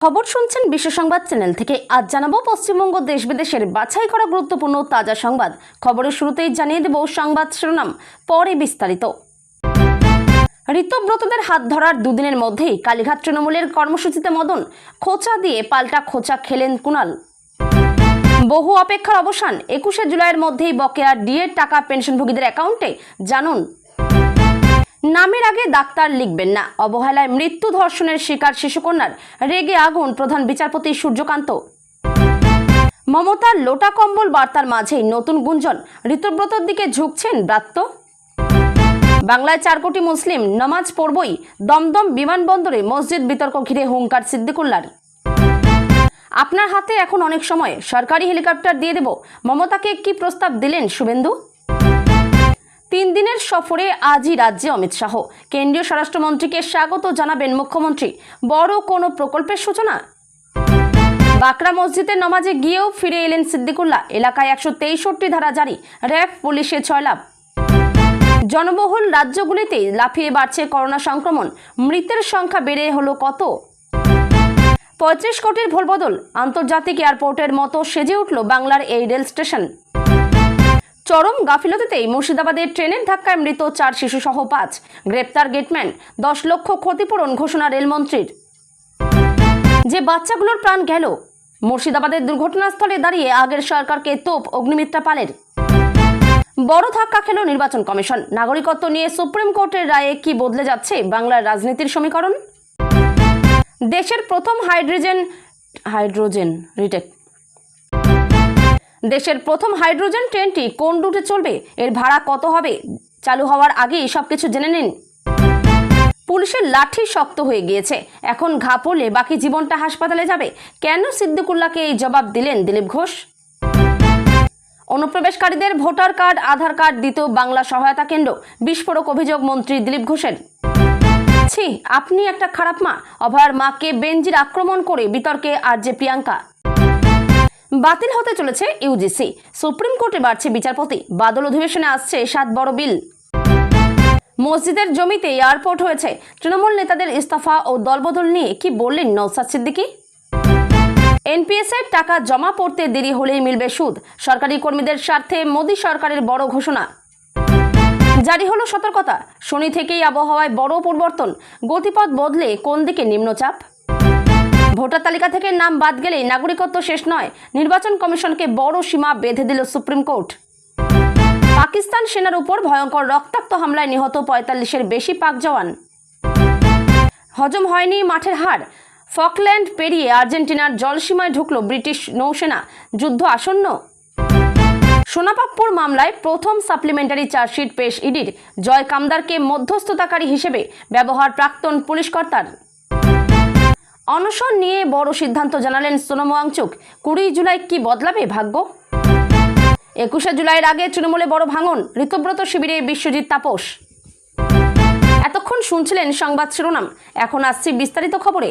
খবর শুনছেন বিশ্ব সংবাদ চ্যানেল থেকে। আজ জানাবো পশ্চিমবঙ্গ দেশ বিদেশের বাছাই করা গুরুত্বপূর্ণ তাজা সংবাদ। খবরের শুরুতেই জানিয়ে দেব সংবাদ শিরোনাম, পরে বিস্তারিত। ঋতব্রতদের হাত ধরার দুদিনের মধ্যেই কালীঘাট তৃণমূলের কর্মসূচিতে মদন, খোঁচা দিয়ে পাল্টা খোঁচা খেলেন কুণাল। বহু অপেক্ষার অবসান, 21শে জুলাইয়ের মধ্যেই বকেয়া ডিএর টাকা পেনশনভোগীদের অ্যাকাউন্টে। জানুন। নামের আগে ডাক্তার লিখবেন না, অবহেলায় মৃত্যু। ধর্ষণের শিকার শিশুকন্যার, রেগে আগুন প্রধান বিচারপতি সূর্যকান্ত। মমতার লোটা কম্বল বার্তার মাঝেই নতুন গুঞ্জন, ঋতব্রতর দিকে ঝুঁকছেন ব্রাত্য। বাংলায় 4 কোটি মুসলিম নামাজ পড়বই, দমদম বিমানবন্দরে মসজিদ বিতর্ক ঘিরে হুঙ্কার সিদ্দিকুল্লার। আপনার হাতে এখন অনেক সময়, সরকারি হেলিকপ্টার দিয়ে দেব, মমতাকে কি প্রস্তাব দিলেন শুভেন্দু। 3 দিনের সফরে আজই রাজ্যে অমিত শাহ, কেন্দ্রীয় স্বরাষ্ট্রমন্ত্রীকে স্বাগত জানাবেন মুখ্যমন্ত্রী। বড় কোনো প্রকল্পের সূচনা। বাকরা মসজিদের নামাজে গিয়েও ফিরে এলেন সিদ্দিকুল্লাহ, এলাকায় 163 ধারা জারি, র্যাব পুলিশে 6 লাভ। জনবহুল রাজ্যগুলিতে লাফিয়ে বাড়ছে করোনা সংক্রমণ, মৃতের সংখ্যা বেড়ে হলো কত। 35 কোটির ভোলবদল, আন্তর্জাতিক এয়ারপোর্টের মতো সেজে উঠল বাংলার এই রেল স্টেশন। চরম গাফিলতিতেই মুর্শিদাবাদের ট্রেনের ধাক্কায় মৃত 4 শিশু সহ 5, গ্রেপ্তার গেটম্যান। 10 লক্ষ ক্ষতিপূরণ ঘোষণা রেলমন্ত্রীর। যে বাচ্চাগুলোর প্রাণ গেল, মুর্শিদাবাদের দুর্ঘটনাস্থলে দাঁড়িয়ে আগের সরকারকে তোপ অগ্নিমিত্রা পালের। বড় ধাক্কা খেল নির্বাচন কমিশন, নাগরিকত্ব নিয়ে সুপ্রিম কোর্টের রায়ে কি বদলে যাচ্ছে বাংলার রাজনীতির সমীকরণ। দেশের প্রথম হাইড্রোজেন ট্রেনটি কোন রুটে চলবে, এর ভাড়া কত হবে, চালু হওয়ার আগেই সবকিছু জেনে নিন। পুলিশের লাঠি শক্ত হয়ে গিয়েছে, এখন ঘা পড়লে বাকি জীবনটা হাসপাতালে যাবে। কেন সিদ্দিকুল্লাহকে এই জবাব দিলেন দিলীপ ঘোষ। অনুপ্রবেশকারীদের ভোটার কার্ড, আধার কার্ড দিত বাংলা সহায়তা কেন্দ্র, বিস্ফোরক অভিযোগ মন্ত্রী দিলীপ ঘোষের। ছি, আপনি একটা খারাপ মা। অভয়ার মাকে বেনজির আক্রমণ করে বিতর্কে আরজে প্রিয়াঙ্কা। বাতিল হতে চলেছে ইউজিসি, সুপ্রিম কোর্টে বাড়ছে বিচারপতি। বাদল অধিবেশনে আসছে 7 বড় বিল। মসজিদের জমিতে এয়ারপোর্ট হয়েছে, তৃণমূল নেতাদের ইস্তফা ও দলবদল নিয়ে কি বললেন নওশাদ সিদ্দিকী। এনপিএস এর টাকা জমা পড়তে দেরি হলেই মিলবে সুদ, সরকারি কর্মীদের স্বার্থে মোদী সরকারের বড় ঘোষণা। জারি হলো সতর্কতা, শনি থেকেই আবহাওয়ায় বড় পরিবর্তন, গতিপথ বদলে কোন দিকে নিম্নচাপ। ভোটার তালিকা থেকে নাম বাদ গেলেই নাগরিকত্ব শেষ নয়, নির্বাচন কমিশনকে বড় সীমা বেঁধে দিল সুপ্রিম কোর্ট। পাকিস্তান সেনার উপর ভয়ঙ্কর রক্তাক্ত হামলায় নিহত 45-এর বেশি পাক জওয়ান। হজম হয়নি মাঠের হার, ফকল্যান্ড পেরিয়ে আর্জেন্টিনার জলসীমায় ঢুকল ব্রিটিশ নৌসেনা, যুদ্ধ আসন্ন। সোনাপাপ্পুর মামলায় প্রথম সাপ্লিমেন্টারি চার্জশিট পেশ ইডির, জয় কামদারকে মধ্যস্থতাকারী হিসেবে ব্যবহার প্রাক্তন পুলিশ কর্তার। অনশন নিয়ে বড় সিদ্ধান্ত জানালেন সোনম ওয়াংচুক, 20 জুলাই কি বদলাবে ভাগ্য। 21শে জুলাইয়ের আগে তৃণমূলে বড় ভাঙন, ঋতব্রত শিবিরে বিশ্বজিৎ তাপস। এতক্ষণ শুনছিলেন সংবাদ শিরোনাম, এখন আসছি বিস্তারিত খবরে।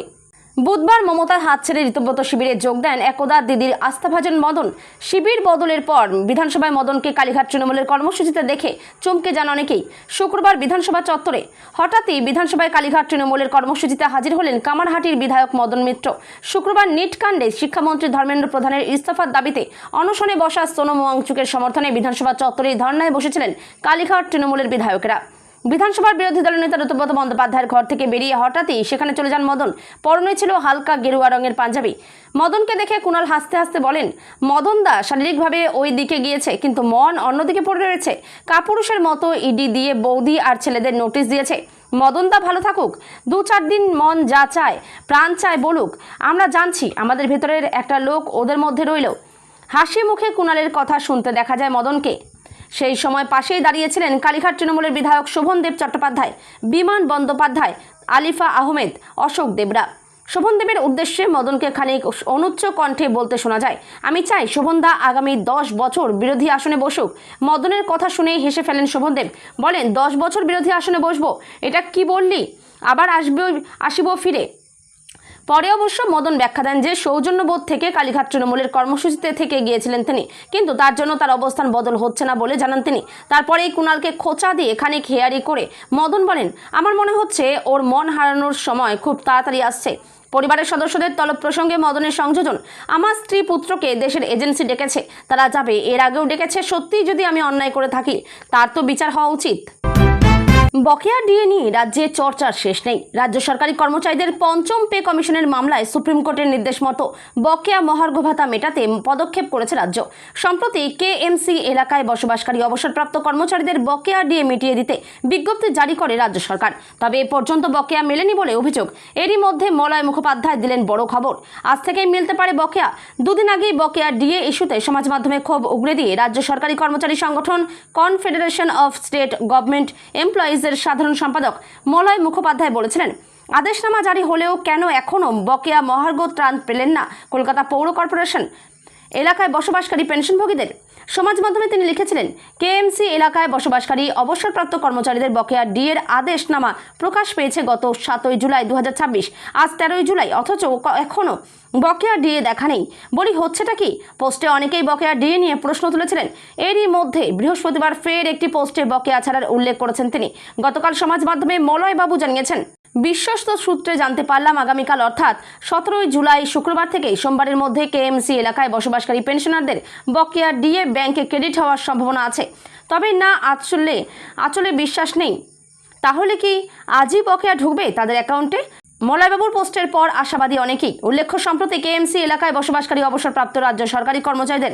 বুধবার মমতার হাত ছেড়ে ঋতব্রত শিবিরে যোগ দেন একদা দিদির আস্থাভাজন মদন। শিবির বদলের পর বিধানসভায় মদনকে কালীঘাট তৃণমূলের কর্মসূচিতে দেখে চমকে যান অনেকেই। শুক্রবার বিধানসভা চত্বরে হঠাৎই বিধানসভায় কালীঘাট তৃণমূলের কর্মসূচিতে হাজির হলেন কামারহাটির বিধায়ক মদন মিত্র। শুক্রবার নিট কাণ্ডে শিক্ষামন্ত্রী ধর্মেন্দ্র প্রধানের ইস্তফার দাবিতে অনশনে বসা সোনম ওয়াংচুকের সমর্থনে বিধানসভা চত্বরে ধর্নায় বসেছিলেন কালীঘাট তৃণমূলের বিধায়কেরা। বিধানসভার বিরোধী দলের নেতা ঋতব্রত বন্দ্যোপাধ্যায়ের ঘর থেকে বেরিয়ে হঠাৎই সেখানে চলে যান মদন। পরনে ছিল হালকা গেরুয়া রঙের পাঞ্জাবি। মদনকে দেখে কুণাল হাসতে হাসতে বলেন, মদন দা শারীরিকভাবে ওই দিকে গিয়েছে, কিন্তু মন অন্যদিকে পড়ে রয়েছে। কাপুরুষের মতো ইডি দিয়ে বৌদি আর ছেলেদের নোটিশ দিয়েছে। মদন দা ভালো থাকুক, 2-4 দিন মন যা চায় প্রাণ চায় বলুক, আমরা জানছি আমাদের ভেতরের একটা লোক ওদের মধ্যে রইল। হাসি মুখে কুণালের কথা শুনতে দেখা যায় মদনকে। সেই সময় পাশেই দাঁড়িয়েছিলেন কালীঘাট তৃণমূলের বিধায়ক শোভনদেব চট্টোপাধ্যায়, বিমান বন্দ্যোপাধ্যায়, আলিফা আহমেদ, অশোক দেবরা। শোভনদেবের উদ্দেশ্যে মদনকে খানিক অনুচ্চ কণ্ঠে বলতে শোনা যায়, আমি চাই শোভনদা আগামী 10 বছর বিরোধী আসনে বসুক। মদনের কথা শুনেই হেসে ফেলেন শোভনদেব, বলেন 10 বছর বিরোধী আসনে বসবো, এটা কি বললি, আবার আসিব ফিরে। পরে অবশ্য মদন ব্যাখ্যা দেন যে সৌজন্যবোধ থেকে কালীঘাট তৃণমূলের কর্মসূচিতে থেকে গিয়েছিলেন তিনি, কিন্তু তার জন্য তার অবস্থান বদল হচ্ছে না বলে জানান তিনি। তারপরেই কুণালকে খোঁচা দিয়ে খানিক হেয়ারি করে মদন বলেন, আমার মনে হচ্ছে ওর মন হারানোর সময় খুব তাড়াতাড়ি আসছে। পরিবারের সদস্যদের তলব প্রসঙ্গে মদনের সংযোজন, আমার স্ত্রী পুত্রকে দেশের এজেন্সি ডেকেছে, তারা যাবে, এর আগেও ডেকেছে, সত্যিই যদি আমি অন্যায় করে থাকি তার তো বিচার হওয়া উচিত। বকেয়া ডিএ নিয়ে রাজ্যে চর্চার শেষ নেই। রাজ্য সরকারি কর্মচারীদের পঞ্চম পে কমিশনের মামলায় সুপ্রিম কোর্টের নির্দেশ মতো বকেয়া মহার্ঘ ভাতা মেটাতে পদক্ষেপ করেছে রাজ্য। সম্প্রতি কেএমসি এলাকায় বসবাসকারী অবসরপ্রাপ্ত কর্মচারীদের বকেয়া ডিএ মিটিয়ে দিতে বিজ্ঞপ্তি জারি করে রাজ্য সরকার। তবে এ পর্যন্ত বকেয়া মেলেনি বলে অভিযোগ। এরই মধ্যে মলয় মুখোপাধ্যায় দিলেন বড় খবর, আজ থেকেই মিলতে পারে বকেয়া। দুদিন আগেই বকেয়া ডিএ ইস্যুতে সমাজ মাধ্যমে ক্ষোভ উগড়ে দিয়ে রাজ্য সরকারি কর্মচারী সংগঠন confederation of state government employees এর সাধারণ সম্পাদক মলয় মুখোপাধ্যায় বলেছিলেন, আদেশনামা জারি হলেও কেন এখনও বকেয়া মহার্ঘ ত্রাণ পেলেন না কলকাতা পৌর কর্পোরেশন এলাকায় বসবাসকারী পেনশনভোগীদের। সমাজ মাধ্যমে তিনি লিখেছিলেন, কেএমসি এলাকায় বসবাসকারী অবসরপ্রাপ্ত কর্মচারীদের বকেয়া ডিএর আদেশনামা প্রকাশ পেয়েছে গত 7 জুলাই 2026। আজ 13 জুলাই, অথচ এখনও বকেয়া ডিএ দেখা নেই। বলি হচ্ছেটা কি? পোস্টে অনেকেই বকেয়া ডিএ নিয়ে প্রশ্ন তুলেছিলেন। এরই মধ্যে বৃহস্পতিবার ফের একটি পোস্টে বকেয়া ছাড়ার উল্লেখ করেছেন তিনি। গতকাল সমাজ মাধ্যমে মলয় বাবু জানিয়েছেন, বিশ্বস্ত সূত্রে জানতে পারলাম আগামীকাল অর্থাৎ 17 জুলাই শুক্রবার থেকে সোমবারের মধ্যে কেএমসি এলাকায় বসবাসকারী পেনশনারদের বকেয়া ডিএ ব্যাংকে ক্রেডিট হওয়ার সম্ভাবনা আছে। তবে না আচলে বিশ্বাস নেই। তাহলে কি আজই বকেয়া ঢুকবে তাদের অ্যাকাউন্টে? মলয়বাবুর পোস্টের পর আশাবাদী অনেকেই। উল্লেখ্য, সম্প্রতি কেএমসি এলাকায় বসবাসকারী অবসরপ্রাপ্ত রাজ্য সরকারি কর্মচারীদের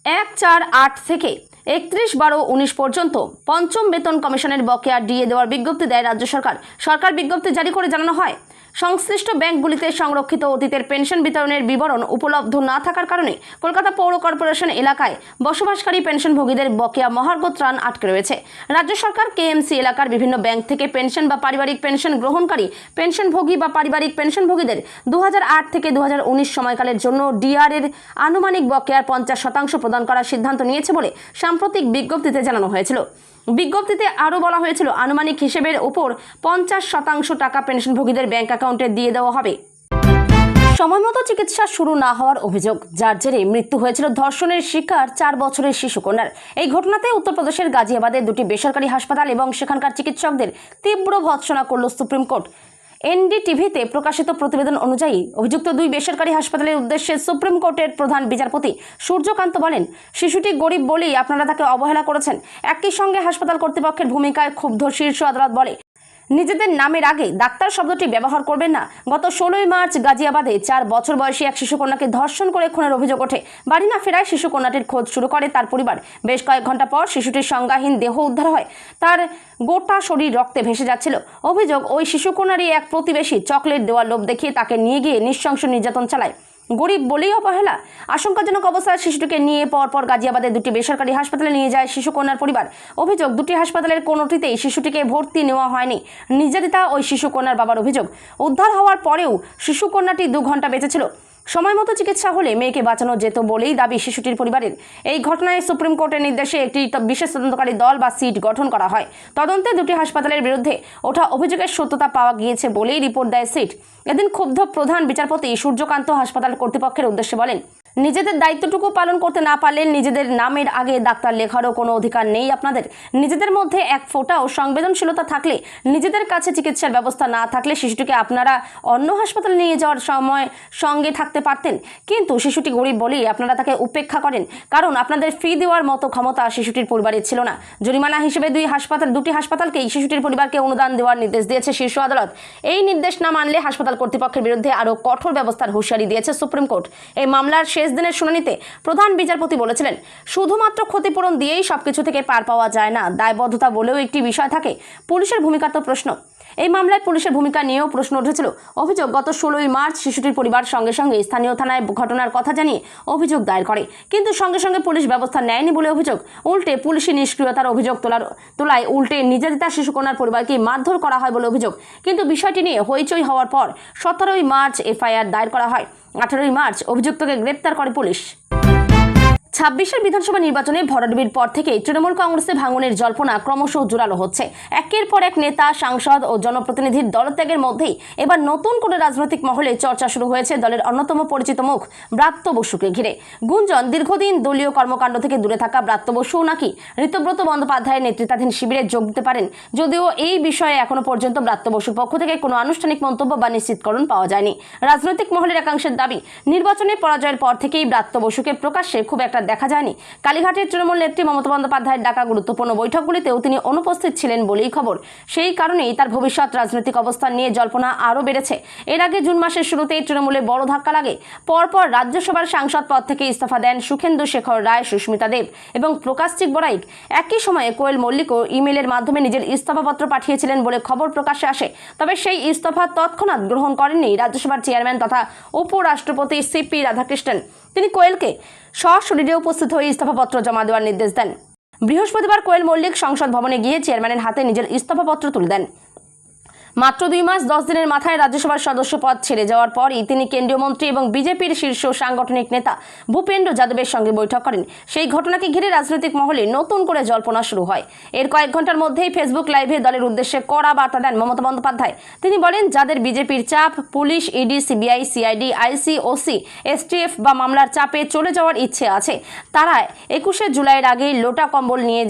1/4/8 থেকে 31/12/19 পর্যন্ত পঞ্চম বেতন কমিশনের বকেয়া ডিএ দেওয়ার বিজ্ঞপ্তি দেয় রাজ্য সরকার। সরকার বিজ্ঞপ্তি জারি করে জানানো হয়, সংশ্লিষ্ট ব্যাংকগুলিতে সংরক্ষিত অতীতের পেনশন বিতরণের বিবরণ উপলব্ধ না থাকার কারণে কলকাতা পৌর কর্পোরেশন এলাকায় বসবাসকারী পেনশনভোগীদের বকেয়া মহার্ঘ ত্রাণ আটকে রয়েছে। রাজ্য সরকার কেএমসি এলাকার বিভিন্ন ব্যাংক থেকে পেনশন বা পারিবারিক পেনশন গ্রহণকারী পেনশনভোগী বা পারিবারিক পেনশনভোগীদের 2008 থেকে 2019 সময়কালের জন্য ডিআর এর আনুমানিক বকেয়ার 50% প্রদান করার সিদ্ধান্ত নিয়েছে বলে সাম্প্রতিক বিজ্ঞপ্তিতে জানানো হয়েছিল। বিজ্ঞপ্তিতে আরও বলা হয়েছিল, আনুমানিক হিসেবের উপর 50% টাকা পেনশনভোগীদের ব্যাংক অ্যাকাউন্টে দিয়ে দেওয়া হবে। সময়মতো চিকিৎসা শুরু না হওয়ার অভিযোগ, যার জেরে মৃত্যু হয়েছিল ধর্ষণের শিকার 4 বছরের শিশুকন্যার। এই ঘটনাতে উত্তরপ্রদেশের গাজিয়াবাদের দুটি বেসরকারি হাসপাতাল এবং সেখানকার চিকিৎসকদের তীব্র ভর্ৎসনা করল সুপ্রিম কোর্ট। এনডিটিভিতে প্রকাশিত প্রতিবেদন অনুযায়ী অভিযুক্ত 2 বেসরকারি হাসপাতালের উদ্দেশ্যে সুপ্রিম কোর্টের প্রধান বিচারপতি সূর্যকান্ত বলেন, শিশুটি গরিব বলেই আপনারা তাকে অবহেলা করেছেন। একই সঙ্গে হাসপাতাল কর্তৃপক্ষের ভূমিকায় ক্ষুব্ধ শীর্ষ আদালত বলে, নিজেদের নামের আগে ডাক্তার শব্দটি ব্যবহার করবেন না। গত 16 মার্চ গাজিয়াবাদে 4 বছর বয়সী এক শিশুকন্যাকে ধর্ষণ করে খুনের অভিযোগ ওঠে। বাড়ি না ফেরায় শিশুকন্যাটির খোঁজ শুরু করে তার পরিবার। বেশ কয়েক ঘন্টা পর শিশুটির সংজ্ঞাহীন দেহ উদ্ধার হয়। তার গোটা শরীর রক্তে ভেসে যাচ্ছিল। অভিযোগ, ওই শিশুকন্যারই এক প্রতিবেশী চকলেট দেওয়ার লোভ দেখিয়ে তাকে নিয়ে গিয়ে নৃশংস নির্যাতন চালায়। গরিব বলেই অবহেলা। আশঙ্কাজনক অবস্থায় শিশুটিকে নিয়ে পরপর গাজিয়াবাদের দুটি বেসরকারি হাসপাতালে নিয়ে যায় শিশুকন্যার পরিবার। অভিযোগ, দুটি হাসপাতালের কোনোটিতেই শিশুটিকে ভর্তি নেওয়া হয়নি। নির্যাতিতা ওই শিশুকন্যার বাবার অভিযোগ, উদ্ধার হওয়ার পরেও শিশুকন্যাটি 2 ঘন্টা বেঁচে ছিল। সময়মতো চিকিৎসা হলে মেয়েকে বাঁচানো যেত বলেই দাবি শিশুটির পরিবারের। এই ঘটনায় সুপ্রিম কোর্টের নির্দেশে একটি বিশেষ তদন্তকারী দল বা সিট গঠন করা হয়। তদন্তে দুটি হাসপাতালের বিরুদ্ধে ওঠা অভিযোগের সত্যতা পাওয়া গিয়েছে বলেই রিপোর্ট দেয় সিট। এদিন ক্ষুব্ধ প্রধান বিচারপতি সূর্যকান্ত হাসপাতাল কর্তৃপক্ষের উদ্দেশ্যে বলেন, নিজেদের দায়িত্বটুকু পালন করতে না পারলে নিজেদের নামের আগে ডাক্তার লেখারও কোনো অধিকার নেই আপনাদের। নিজেদের মধ্যে এক ফোঁটাও সংবেদনশীলতা থাকলে, নিজেদের কাছে চিকিৎসার ব্যবস্থা না থাকলে শিশুটিকে আপনারা অন্য হাসপাতালে নিয়ে যাওয়ার সময় সঙ্গে থাকতে পারতেন। কিন্তু শিশুটি গরিব বলেই আপনারা তাকে উপেক্ষা করেন, কারণ আপনাদের ফি দেওয়ার মতো ক্ষমতা শিশুটির পরিবারের ছিল না। জরিমানা হিসেবে দুটি হাসপাতালকেই শিশুটির পরিবারকে অনুদান দেওয়ার নির্দেশ দিয়েছে শীর্ষ আদালত। এই নির্দেশ না মানলে হাসপাতাল কর্তৃপক্ষের বিরুদ্ধে আরও কঠোর ব্যবস্থার হুঁশিয়ারি দিয়েছে সুপ্রিম কোর্ট। এই মামলার শেষ দিনের শুনানিতে প্রধান বিচারপতি বলেছিলেন, শুধুমাত্র ক্ষতিপূরণ দিয়েই সবকিছু থেকে পার পাওয়া যায় না, দায়বদ্ধতা বলেও একটি বিষয় থাকে। পুলিশের ভূমিকা তো প্রশ্ন। এই মামলায় পুলিশের ভূমিকা নিয়েও প্রশ্ন উঠেছিল। অভিযোগ, গত 16 মার্চ শিশুটির পরিবার সঙ্গে সঙ্গে স্থানীয় থানায় ঘটনার কথা জানিয়ে অভিযোগ দায়ের করে, কিন্তু সঙ্গে সঙ্গে পুলিশ ব্যবস্থা নেয়নি বলে অভিযোগ। উল্টে পুলিশি নিষ্ক্রিয়তার অভিযোগ তোলায় উল্টে নির্যাতিতা শিশুকন্যার পরিবারকে মারধর করা হয় বলে অভিযোগ। কিন্তু বিষয়টি নিয়ে হইচই হওয়ার পর 17 মার্চ এফআইআর দায়ের করা হয়। 18 মার্চ অভিযুক্তকে গ্রেপ্তার করে পুলিশ। ছাব্বিশের বিধানসভা নির্বাচনে ভরাডুবির পর থেকেই তৃণমূল কংগ্রেসে ভাঙনের জল্পনা ক্রমশ জোরালো হচ্ছে। একের পর এক নেতা, সাংসদ ও জনপ্রতিনিধির দলত্যাগের মধ্যেই এবার নতুন করে রাজনৈতিক মহলে চর্চা শুরু হয়েছে দলের অন্যতম পরিচিত মুখ ব্রাত্য বসুকে ঘিরে। গুঞ্জন, দীর্ঘদিন দলীয় কর্মকাণ্ড থেকে দূরে থাকা ব্রাত্য বসু নাকি ঋতব্রত বন্দ্যোপাধ্যায়ের নেতৃত্বাধীন শিবিরে যোগ দিতে পারেন, যদিও এই বিষয়ে এখনো পর্যন্ত ব্রাত্য বসুর পক্ষ থেকে কোনো আনুষ্ঠানিক মন্তব্য বা নিশ্চিতকরণ পাওয়া যায়নি। রাজনৈতিক মহলের একাংশের দাবি, নির্বাচনে পরাজয়ের পর থেকেই ব্রাত্য বসুকে প্রকাশ্যে খুব একটা দেখা যায়নি। কালীঘাটের তৃণমূল নেত্রী মমতা বন্দ্যোপাধ্যায়ের ডাকা গুরুত্বপূর্ণ বৈঠকগুলিতেও তিনি অনুপস্থিত ছিলেন বলেই খবর। সেই কারণেই তার ভবিষ্যৎ রাজনৈতিক অবস্থান নিয়ে জল্পনা আরও বেড়েছে। এর আগে জুন মাসের শুরুতেই তৃণমূলে বড় ধাক্কা লাগে। পরপর রাজ্যসভার সাংসদ পদ থেকে ইস্তফা দেন সুখেন্দু শেখর রায়, সুস্মিতা দেব এবং প্রকাশ চিকবরাইক। একই সময়ে কোয়েল মল্লিকও ইমেলের মাধ্যমে নিজের ইস্তফাপত্র পাঠিয়েছিলেন বলে খবর প্রকাশ্যে আসে। তবে সেই ইস্তফা তৎক্ষণাৎ গ্রহণ করেননি রাজ্যসভার চেয়ারম্যান তথা উপরাষ্ট্রপতি সিপি রাধাকৃষ্ণন। তিনি কোয়েলকে সশরীরে উপস্থিত হয়ে ইস্তফাপত্র জমা দেওয়ার নির্দেশ দেন। বৃহস্পতিবার কোয়েল মল্লিক সংসদ ভবনে গিয়ে চেয়ারম্যানের হাতে নিজের ইস্তফাপত্র তুলে দেন। মাত্র 2 মাস 10 দিনের মাথায় রাজ্যসভার সদস্য পদ ছেড়ে যাওয়ার পরই তিনি কেন্দ্রীয় মন্ত্রী এবং বিজেপির শীর্ষ সাংগঠনিক নেতা ভূপেন্দ্র যাদবের সঙ্গে বৈঠক করেন। সেই ঘটনাকে ঘিরে রাজনৈতিক মহলে নতুন করে জল্পনা শুরু হয়। এর কয়েক ঘন্টার মধ্যেই ফেসবুক লাইভে দলের উদ্দেশ্যে কড়া বার্তা দেন মমতা বন্দ্যোপাধ্যায়। তিনি বলেন, যাদের বিজেপির চাপ, পুলিশ, ইডি, সিবিআই, সিআইডি, আইসি, ওসি, এসটিএফ বা মামলার চাপে চলে যাওয়ার ইচ্ছে আছে, তারা 21শে জুলাইয়ের আগেই লোটা কম্বল নিয়ে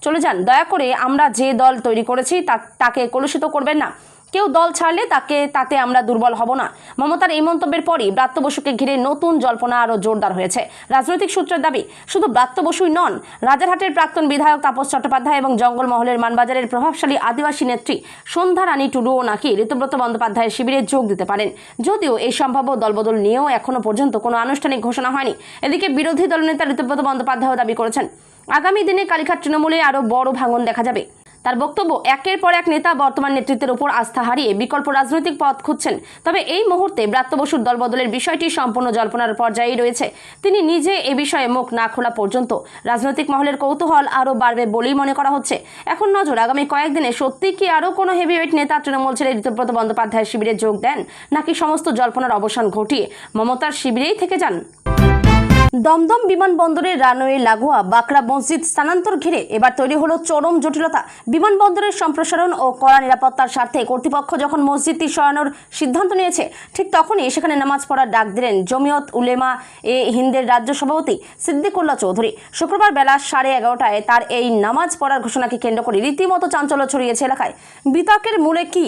চলে যান। দয়া করে আমরা যে দল তৈরি করেছি তাকে কলুষিত করবেন না। কেউ দল ছাড়লে তাতে আমরা দুর্বল হব না। মমতার এই মন্তব্যের পরই ব্রাত্য বসুকে ঘিরে নতুন জল্পনা আরও জোরদার হয়েছে। রাজনৈতিক সূত্রের দাবি, শুধু ব্রাত্য বসুই নন, রাজারহাটের প্রাক্তন বিধায়ক তাপস চট্টোপাধ্যায় এবং জঙ্গলমহলের মানবাজারের প্রভাবশালী আদিবাসী নেত্রী সন্ধ্যা রানী টুডুও নাকি ঋতব্রত বন্দ্যোপাধ্যায়ের শিবিরে যোগ দিতে পারেন। যদিও এই সম্ভাব্য দলবদল নিয়েও এখনো পর্যন্ত কোনো আনুষ্ঠানিক ঘোষণা হয়নি। এদিকে বিরোধী দলনেতা ঋতব্রত বন্দ্যোপাধ্যায়ও দাবি করেছেন, আগামী দিনে কালীঘাট তৃণমূলে আরও বড় ভাঙন দেখা যাবে। তার বক্তব্য, একের পর এক নেতা বর্তমান নেতৃত্বের উপর আস্থা হারিয়ে বিকল্প রাজনৈতিক পথ খুঁজছেন। তবে এই মুহূর্তে ব্রাত্য বসুর দলবদলের বিষয়টি সম্পূর্ণ জল্পনার পর্যায়েই রয়েছে। তিনি নিজে এ বিষয়ে মুখ না খোলা পর্যন্ত রাজনৈতিক মহলের কৌতূহল আরও বাড়বে বলেই মনে করা হচ্ছে। এখন নজর, আগামী কয়েকদিনে সত্যি কি আরও কোনো হেভিওয়েট নেতা তৃণমূল ছেড়ে ঋতব্রত বন্দ্যোপাধ্যায়ের শিবিরে যোগ দেন, নাকি সমস্ত জল্পনার অবসান ঘটিয়ে মমতার শিবিরেই থেকে যান। দমদম বিমানবন্দরের রানওয়ে লাগোয়া বাকরা মসজিদ স্থানান্তর ঘিরে এবার তৈরি হলো চরম জটিলতা। বিমানবন্দরের সম্প্রসারণ ও কড়া নিরাপত্তার স্বার্থে কর্তৃপক্ষ যখন মসজিদটি সরানোর সিদ্ধান্ত নিয়েছে, ঠিক তখনই সেখানে নামাজ পড়ার ডাক দিলেন জমিয়ত উলেমা এ হিন্দের রাজ্য সভাপতি সিদ্দিকুল্লাহ চৌধুরী। শুক্রবার বেলা 11:30টায় তার এই নামাজ পড়ার ঘোষণাকে কেন্দ্র করে রীতিমতো চাঞ্চল্য ছড়িয়েছে এলাকায়। বিতর্কের মূলে কি?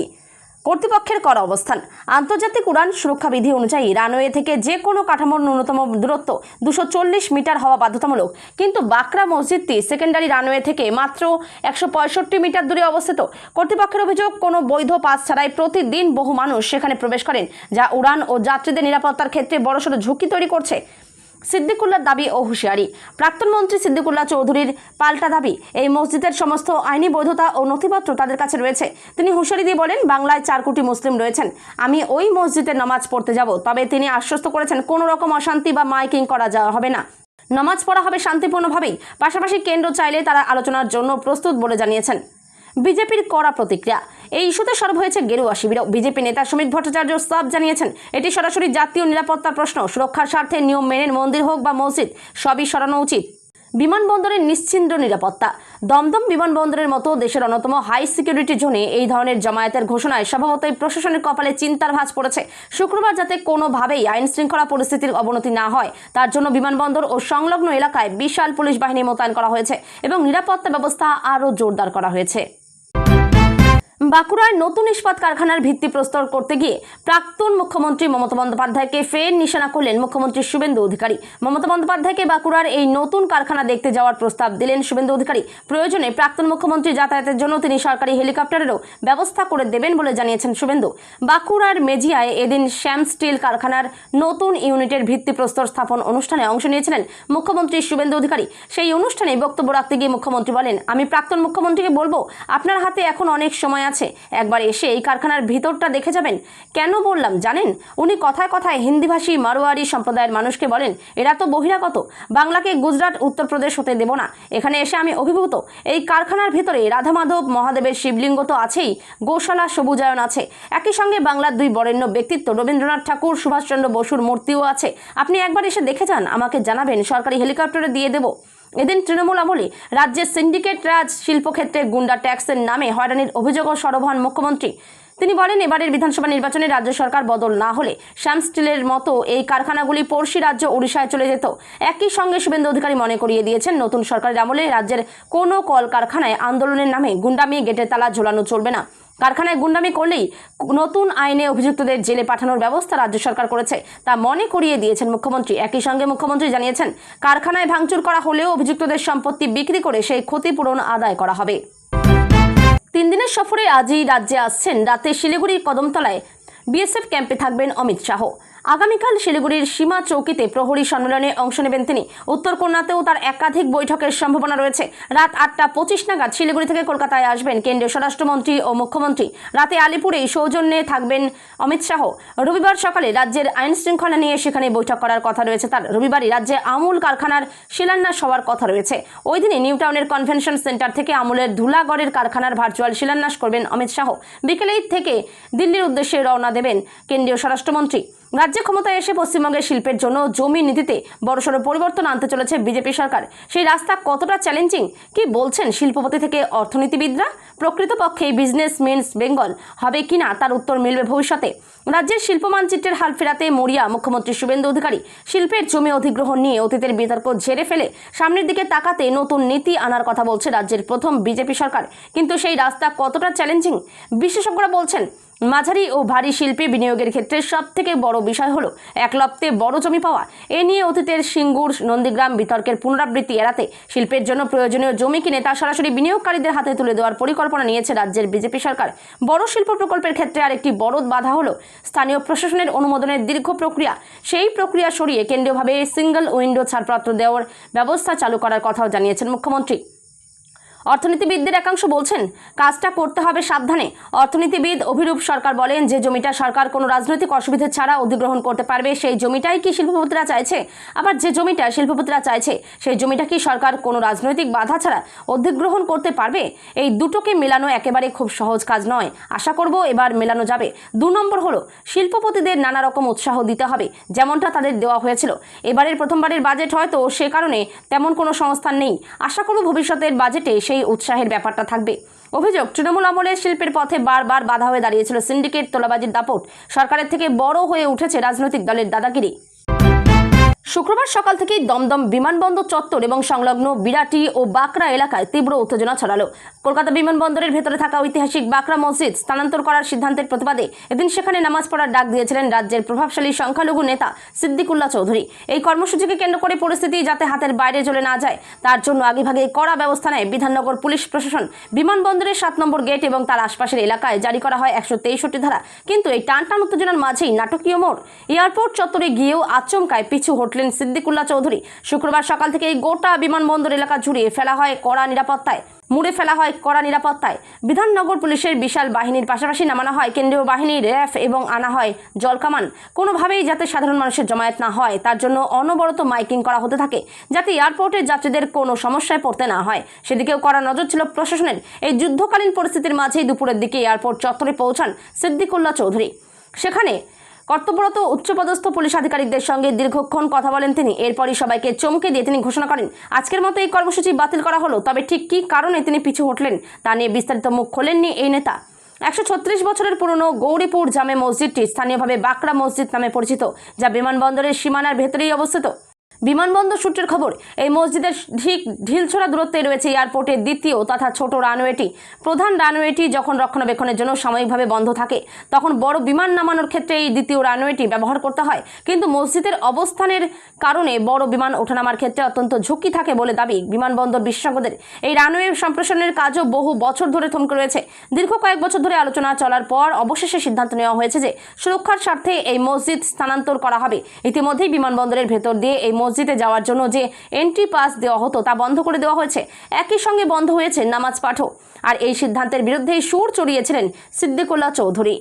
কর্তৃপক্ষের করা অবস্থান। আন্তর্জাতিক উড়ান সুরক্ষা বিধি অনুযায়ী রানওয়ে থেকে যে কোনো কাঠামোর ন্যূনতম দূরত্ব 240 মিটার হওয়া বাধ্যতামূলক, কিন্তু বাকরা মসজিদটি সেকেন্ডারি রানওয়ে থেকে মাত্র 165 মিটার দূরে অবস্থিত। কর্তৃপক্ষের অভিযোগ, কোনো বৈধ পাস ছাড়াই প্রতিদিন বহু মানুষ সেখানে প্রবেশ করেন, যা উড়ান ও যাত্রীদের নিরাপত্তার ক্ষেত্রে বড়সড় ঝুঁকি তৈরি করছে। সিদ্দিকুল্লাহর দাবি ও হুঁশিয়ারি। প্রাক্তন মন্ত্রী সিদ্দিকুল্লাহ চৌধুরীর পাল্টা দাবি, এই মসজিদের সমস্ত আইনি বৈধতা ও নথিপত্র তাদের কাছে রয়েছে। তিনি হুঁশিয়ারি দিয়ে বলেন, বাংলায় 4 কোটি মুসলিম রয়েছেন, আমি ওই মসজিদে নামাজ পড়তে যাব। তবে তিনি আশ্বস্ত করেছেন, কোনো রকম অশান্তি বা মাইকিং করা হবে না, নামাজ পড়া হবে শান্তিপূর্ণভাবেই। পাশাপাশি কেন্দ্র চাইলে তারা আলোচনার জন্য প্রস্তুত বলে জানিয়েছেন। বিজেপির কড়া প্রতিক্রিয়া। এই ইস্যুতে সরব হয়েছে গেরুয়া শিবির। বিজেপি নেতা শ্রমিক ভট্টাচার্য সাফ জানিয়েছেন, এটি সরাসরি জাতীয় নিরাপত্তার প্রশ্ন। সুরক্ষার স্বার্থে নিয়ম মেনে মন্দির হোক বা মসজিদ, সবই সরানো উচিত। বিমানবন্দরের নিশ্চিন্দ্র নিরাপত্তা। দমদম বিমানবন্দরের মতো দেশের অন্যতম হাই সিকিউরিটি জোনে এই ধরনের জামায়াতের ঘোষণায় স্বভাবতই প্রশাসনের কপালে চিন্তার ভাঁজ পড়েছে। শুক্রবার যাতে কোনোভাবেই আইন শৃঙ্খলা পরিস্থিতির অবনতি না হয়, তার জন্য বিমানবন্দর ও সংলগ্ন এলাকায় বিশাল পুলিশ বাহিনী মোতায়েন করা হয়েছে এবং নিরাপত্তা ব্যবস্থা আরও জোরদার করা হয়েছে। বাঁকুড়ায় নতুন ইস্পাত কারখানার ভিত্তিপ্রস্তর করতে গিয়ে প্রাক্তন মুখ্যমন্ত্রী মমতা বন্দ্যোপাধ্যায়কে ফের নিশানা করলেন মুখ্যমন্ত্রী শুভেন্দু অধিকারী। মমতা বন্দ্যোপাধ্যায়কে বাঁকুড়ার এই নতুন কারখানা দেখতে যাওয়ার প্রস্তাব দিলেন শুভেন্দু অধিকারী। প্রয়োজনে প্রাক্তন মুখ্যমন্ত্রী যাতায়াতের জন্য তিনি সরকারি হেলিকপ্টারেরও ব্যবস্থা করে দেবেন বলে জানিয়েছেন শুভেন্দু। বাঁকুড়ার মেজিয়ায় এদিন শ্যাম স্টিল কারখানার নতুন ইউনিটের ভিত্তিপ্রস্তর স্থাপন অনুষ্ঠানে অংশ নিয়েছিলেন মুখ্যমন্ত্রী শুভেন্দু অধিকারী। সেই অনুষ্ঠানে বক্তব্য রাখতে গিয়ে মুখ্যমন্ত্রী বলেন, আমি প্রাক্তন মুখ্যমন্ত্রীকে বলবো, আপনার হাতে এখন অনেক সময় আছে, আছে, একবার এসে এই কারখানার ভিতরটা দেখে যাবেন। কেন বললাম জানেন? উনি কথায় কথায় হিন্দিভাষী মারোয়ারি সম্প্রদায়ের মানুষকে বলেন, এরা তো বহিরাগত, বাংলাকে গুজরাট উত্তরপ্রদেশ হতে দেব না। এখানে এসে আমি অভিভূত। এই কারখানার ভিতরে রাধা মাধব মহাদেবের শিবলিঙ্গ তো আছেই, গোশালা, সবুজায়ন আছে, একই সঙ্গে বাংলার দুই বরেণ্য ব্যক্তিত্ব রবীন্দ্রনাথ ঠাকুর, সুভাষচন্দ্র বসুর মূর্তিও আছে। আপনি একবার এসে দেখে যান, আমাকে জানাবেন, সরকারি হেলিকপ্টারে দিয়ে দেব। এদিন তৃণমূল আমলে রাজ্যের সিন্ডিকেট রাজ, শিল্পক্ষেত্রে গুন্ডা ট্যাক্সের নামে হয়রানির অভিযোগও সরব হন মুখ্যমন্ত্রী। তিনি বলেন, এবারের বিধানসভা নির্বাচনে রাজ্য সরকার বদল না হলে শ্যাম স্টিলের মতো এই কারখানাগুলি পড়শি রাজ্য ওড়িশায় চলে যেত। একই সঙ্গে শুভেন্দু অধিকারী মনে করিয়ে দিয়েছেন, নতুন সরকারের আমলে রাজ্যের কোনো কলকারখানায় আন্দোলনের নামে গুন্ডামি, গেটের তালা ঝোলানো চলবে না। কারখানায় গুন্ডামি করলেই নতুন আইনে অভিযুক্তদের জেলে পাঠানোর ব্যবস্থা রাজ্য সরকার করেছে, তা মনে করিয়ে দিয়েছেন মুখ্যমন্ত্রী। একই সঙ্গে মুখ্যমন্ত্রী জানিয়েছেন, কারখানায় ভাঙচুর করা হলেও অভিযুক্তদের সম্পত্তি বিক্রি করে সেই ক্ষতিপূরণ আদায় করা হবে। 3 দিনের সফরে আজই রাজ্যে আসছেন। রাতে শিলিগুড়ির কদমতলায় বিএসএফ ক্যাম্পে থাকবেন অমিত শাহ। আগামীকাল শিলিগুড়ির সীমা চৌকিতে প্রহরী সম্মেলনে অংশ নেবেন তিনি। উত্তর কন্যাতেও তার একাধিক বৈঠকের সম্ভাবনা রয়েছে। রাত 8:25 নাগাদ শিলিগুড়ি থেকে কলকাতায় আসবেন কেন্দ্রীয় স্বরাষ্ট্রমন্ত্রী ও মুখ্যমন্ত্রী। রাতে আলিপুরে সৌজন্যে থাকবেন অমিত শাহ। রবিবার সকালে রাজ্যের আইন শৃঙ্খলা নিয়ে সেখানে বৈঠক করার কথা রয়েছে তার। রবিবারই রাজ্যে আমুল কারখানার শিলান্যাস হওয়ার কথা রয়েছে। ওই দিনে নিউ টাউনের কনভেনশন সেন্টার থেকে আমুলের ধুলাগড়ের কারখানার ভার্চুয়াল শিলান্যাস করবেন অমিত শাহ। বিকেলেই থেকে দিল্লির উদ্দেশ্যে রওনা দেবেন কেন্দ্রীয় স্বরাষ্ট্রমন্ত্রী। রাজ্যে ক্ষমতায় এসে পশ্চিমবঙ্গের শিল্পের জন্য জমি নীতিতে বড়সড় পরিবর্তন আনতে চলেছে বিজেপি সরকার। সেই রাস্তা কতটা চ্যালেঞ্জিং, কি বলছেন শিল্পপতি থেকে অর্থনীতিবিদরা? প্রকৃতপক্ষে বিজনেস মিনস বেঙ্গল হবে কিনা তার উত্তর মিলবে ভবিষ্যতে। রাজ্যের শিল্প মানচিত্রের হাল ফেরাতে মরিয়া মুখ্যমন্ত্রী শুভেন্দু অধিকারী। শিল্পের জমি অধিগ্রহণ নিয়ে অতীতের বিতর্ক ঝেড়ে ফেলে সামনের দিকে তাকাতে নতুন নীতি আনার কথা বলছে রাজ্যের প্রথম বিজেপি সরকার। কিন্তু সেই রাস্তা কতটা চ্যালেঞ্জিং? বিশেষজ্ঞরা বলছেন, মাঝারি ও ভারী শিল্পে বিনিয়োগের ক্ষেত্রে সবথেকে বড় বিষয় হলো একলপ্তে বড় জমি পাওয়া। এ নিয়ে অতীতের সিঙ্গুর, নন্দীগ্রাম বিতর্কের পুনরাবৃত্তি এড়াতে শিল্পের জন্য প্রয়োজনীয় জমি কিনে তা সরাসরি বিনিয়োগকারীদের হাতে তুলে দেওয়ার পরিকল্পনা নিয়েছে রাজ্যের বিজেপি সরকার। বড় শিল্প প্রকল্পের ক্ষেত্রে আরেকটি বড় বাধা হলো স্থানীয় প্রশাসনের অনুমোদনের দীর্ঘ প্রক্রিয়া। সেই প্রক্রিয়া সরিয়ে কেন্দ্রীয়ভাবে সিঙ্গল উইন্ডো ছাড়পত্র দেওয়ার ব্যবস্থা চালু করার কথাও জানিয়েছেন মুখ্যমন্ত্রী। অর্থনীতিবিদদের একাংশ বলছেন, কাজটা করতে হবে সাবধানে। অর্থনীতিবিদ অভিরূপ সরকার বলেন, যে জমিটা সরকার কোনো রাজনৈতিক অসুবিধা ছাড়া অধিগ্রহণ করতে পারবে সেই জমিটাই কি শিল্পপতিরা চাইছে? আবার যে জমিটা শিল্পপতিরা চাইছে সেই জমিটা কি সরকার কোনো রাজনৈতিক বাধা ছাড়া অধিগ্রহণ করতে পারবে? এই দুটোকে মেলানো একেবারে খুব সহজ কাজ নয়। আশা করব এবার মেলানো যাবে। 2 নম্বর হলো, শিল্পপতিদের নানা রকম উৎসাহ দিতে হবে, যেমনটা তাদের দেওয়া হয়েছিল। এবারের প্রথমবারের বাজেট হয়তো সে কারণে তেমন কোনো সংস্থান নেই। আশা করব ভবিষ্যতের বাজেটে সেই উৎসাহের ব্যাপারটা থাকবে। অভিযোগ, তৃণমূল আমলে শিল্পের পথে বারবার বাধা হয়ে দাঁড়িয়েছিল সিন্ডিকেট, তোলাবাজির দাপট। সরকারের থেকে বড় হয়ে উঠেছে রাজনৈতিক দলের দাদাগিরি। শুক্রবার সকাল থেকেই দমদম বিমানবন্দর চত্বর এবং সংলগ্ন বিরাটি ও বাঁকড়া এলাকায় তীব্র উত্তেজনা ছড়ালো। কলকাতা বিমানবন্দরের ভেতরে থাকা ঐতিহাসিক বাঁকড়া মসজিদ স্থানান্তর করার সিদ্ধান্তের প্রতিবাদে এদিন সেখানে নামাজ পড়ার ডাক দিয়েছিলেন রাজ্যের প্রভাবশালী সংখ্যালঘু নেতা সিদ্দিকুল্লাহ চৌধুরী। এই কর্মসূচিকে কেন্দ্র করে পরিস্থিতি যাতে হাতের বাইরে চলে না যায় তার জন্য আগেভাগে কড়া ব্যবস্থা নেয় বিধাননগর পুলিশ প্রশাসন। বিমানবন্দরের 7 নম্বর গেট এবং তার আশপাশের এলাকায় জারি করা হয় 163 ধারা। কিন্তু এই টানটান উত্তেজনার মাঝেই নাটকীয় মোড়। এয়ারপোর্ট চত্বরে গিয়েও আচমকায় পিছু হটলেন সিদ্দিকুল্লাহ চৌধুরী। শুক্রবার সকাল থেকে এই গোটা বিমানবন্দর এলাকা জুড়ে ফেলা হয় কড়া নিরাপত্তায়। বিধাননগর পুলিশের বিশাল বাহিনীর পাশাপাশি নামানো হয় কেন্দ্রীয় বাহিনী, র্যাফ এবং আনা হয় জলকামান। কোনোভাবেই যাতে সাধারণ মানুষের জমায়েত না হয় তার জন্য অনবরত মাইকিং করা হতে থাকে, যাতে এয়ারপোর্টের যাত্রীদের কোনো সমস্যায় পড়তে না হয় সেদিকেও কড়া নজর ছিল প্রশাসনের। এই যুদ্ধকালীন পরিস্থিতির মাঝেই দুপুরের দিকে এয়ারপোর্ট চত্বরে পৌঁছান সিদ্দিকুল্লাহ চৌধুরী। সেখানে কর্তব্যরত উচ্চপদস্থ পুলিশ আধিকারিকদের সঙ্গে দীর্ঘক্ষণ কথা বলেন তিনি। এরপরই সবাইকে চমকে দিয়ে তিনি ঘোষণা করেন, আজকের মতো এই কর্মসূচি বাতিল করা হলো। তবে ঠিক কী কারণে তিনি পিছু হটলেন তা নিয়ে বিস্তারিত মুখ খোলেননি এই নেতা। 136 বছরের পুরনো গৌরীপুর জামে মসজিদটি স্থানীয়ভাবে বাঁকড়া মসজিদ নামে পরিচিত, যা বিমানবন্দরের সীমানার ভেতরেই অবস্থিত। বিমানবন্দর সূত্রের খবর, এই মসজিদের ঠিক ঢিলছোড়া দূরত্বে রয়েছে এয়ারপোর্টের দ্বিতীয় তথা ছোট রানওয়েটি। প্রধান রানওয়েটি যখন রক্ষণাবেক্ষণের জন্য সাময়িকভাবে বন্ধ থাকে তখন বড় বিমান নামানোর ক্ষেত্রে এই দ্বিতীয় রানওয়েটি ব্যবহার করতে হয়। কিন্তু মসজিদের অবস্থানের কারণে বড় বিমান ওঠানামার ক্ষেত্রে অত্যন্ত ঝুঁকি থাকে বলে দাবি বিমানবন্দর বিশেষজ্ঞদের। এই রানওয়ে সম্প্রসারণের কাজও বহু বছর ধরে থমকে রয়েছে। দীর্ঘ কয়েক বছর ধরে আলোচনা চলার পর অবশেষে সিদ্ধান্ত নেওয়া হয়েছে যে সুরক্ষার স্বার্থে এই মসজিদ স্থানান্তর করা হবে। ইতিমধ্যেই বিমানবন্দরের ভেতর দিয়ে এই মসজিদে যাওয়ার জন্য যে এন্ট্রি পাস দেওয়া হতো তা বন্ধ করে দেওয়া হয়েছে। একই সঙ্গে বন্ধ হয়েছে নামাজ পাঠও। আর এই সিদ্ধান্তের বিরুদ্ধেই সুর চড়িয়েছিলেন সিদ্দিকুল্লাহ চৌধুরী।